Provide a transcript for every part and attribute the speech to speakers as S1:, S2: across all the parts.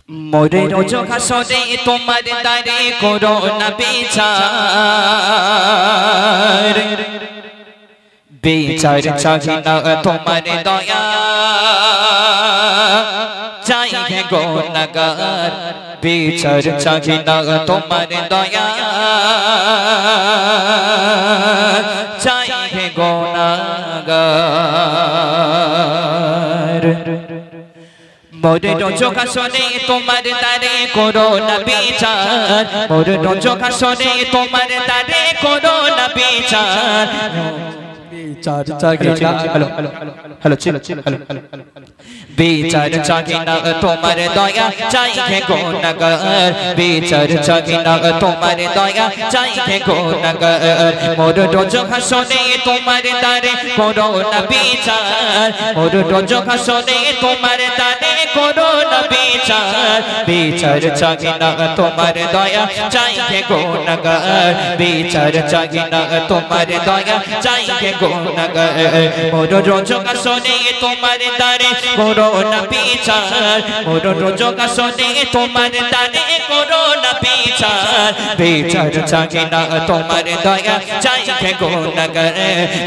S1: মোরে রোজ হাসরে তোমার দারে করো না বিচার বিচার চাহি না তোমার দয়া চাই হে গুনাহগার বিচার চাহি না তোমার দয়া চাই হে গুনাহগার মোরে রোজ হাসরে তোমার দারে করো না বিচার মোরে রোজ হাসরে তোমার দারে করো না বিচার বিচার চাহি না হ্যালো বিচার চাহি না তোমার দয়া চাই হে গুনাহগার বিচার চাহি না তোমার দয়া চাই হে গুনাহগার মোর রোজ হাসরে তোমার দারে করো না বিচার মোর রোজ হাসরে তোমার দারে করো না বিচার বিচার চাহি না তোমার দয়া চাই হে গুনাহগার বিচার চাহি না তোমার দয়া চাই হে গুনাহগার মোর রোজ হাসরে তোমার দারে করো না বিচার মোর রোজ হাসরে তোমার দারে করো না বিচার বিচার চাহি না তোমার দয়া চাই হে গুনাহগার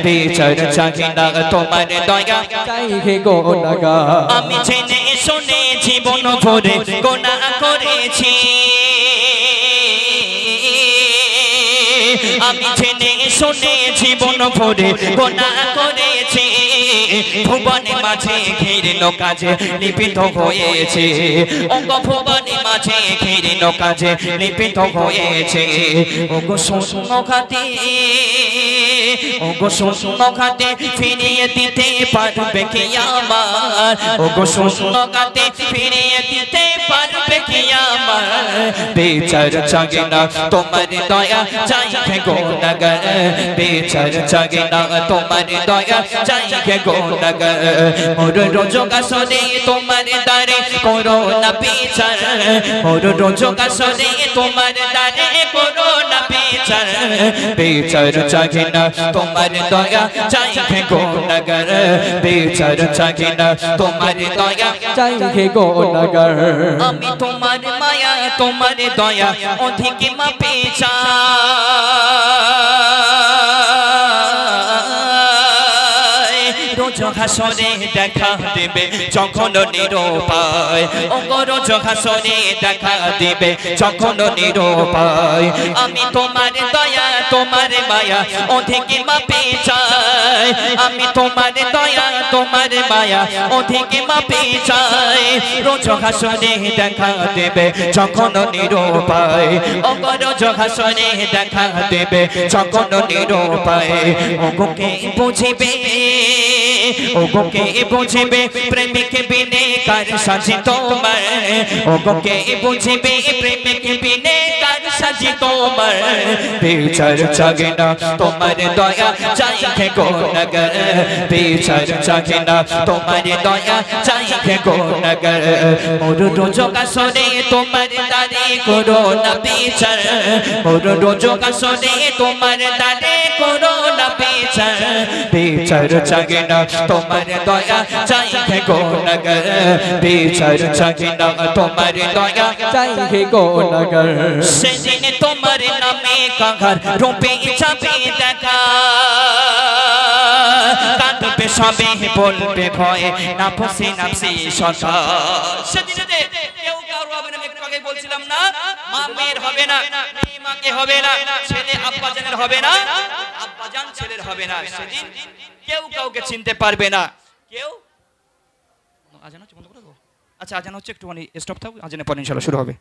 S1: বিচার চাহি না তোমার দয়া চাই হে গুনাহগার আমি জেনে শুনে জীবন ভরে গুনাহ করেছি আমি জেনে শুনে জীবন ভরে গুনাহ করেছি ভুবনে মাঝে ঘিরল কাজে লিপিত হয়েছে ওগো ভুবনে মাঝে ঘিরল কাজে লিপিত হয়েছে ওগো শূন্য খাতে ওগো শূন্য খাতে ফিরিয়ে দিতে পারবে কি আমার ওগো শূন্য খাতে ফিরিয়ে দিতে পারবে কি আমার বিচার চাহি না তোমার দয়া চাই হে গুনাহগার বিচার চাহি না তোমার দয়া চাই হে গুনাহগার মোর রোজ হাসরে তোমার দারে করো না বিচার মোর রোজ হাসরে তোমার দারে করো না বিচার বিচার চাহি না তোমার দয়া চাই হে গুনাহগার বিচার চাহি না তোমার দয়া চাই হে গুনাহগার আমি তোমার মায়া তোমার দয়া অধিক মাপে চাই রোজ হাসরে দেখা দেবে যখন নিরুপায় ওগো রোজ হাসরে দেখা দেবে যখন নিরুপায় আমি তোমার দয়া তোমার মায়া অধিক মাপে চাই আমি তোমার দয়া তোমার মায়া অধিক মাপে চাই রোজ হাসরে দেখা দেবে যখন নিরুপায় ওগো রোজ হাসরে দেখা দেবে যখন নিরুপায় ওগো কে বুঝিবে ওগো কে বুঝিবে প্রেমিক বিনে কার সাজি তোমার ওগো কে বুঝিবে প্রেমিক বিনে কার সাজি তোমার বিচার চাহি না তোমার দয়া চাই হে গুনাহগার বিচার চাহি না তোমার দয়া চাই হে গুনাহগার মোর রোজ হাসরে তোমার দারে করো না বিচার মোর রোজ হাসরে তোমার দারে করো না বিচার বিচার চাহি না তোমার দয়া চাই হে গুনাহগার বিচার চাহি না তোমার দয়া চাই হে গুনাহগার সেদিন তোমার নামে কাঙ্গার রূপে যাবে দেখা কাঁদবে সবে বলবে ভয়ে নাফসি নাফসি সদা সেদিনে কেউ কারো হবে না একটু আগে বলছিলাম না মা মেয়ের হবে না মেয়ে মাকে হবে না ছেলে আব্বাজানের হবে না আব্বাজান ছেলের হবে না সেদিন কেউ কাউকে চিনতে পারবে না কেউ আজান হচ্ছে বন্ধ করে দাও আচ্ছা আজান হচ্ছে একটুখানি স্টপ থাকো আজানের পর ইনশাআল্লাহ শুরু হবে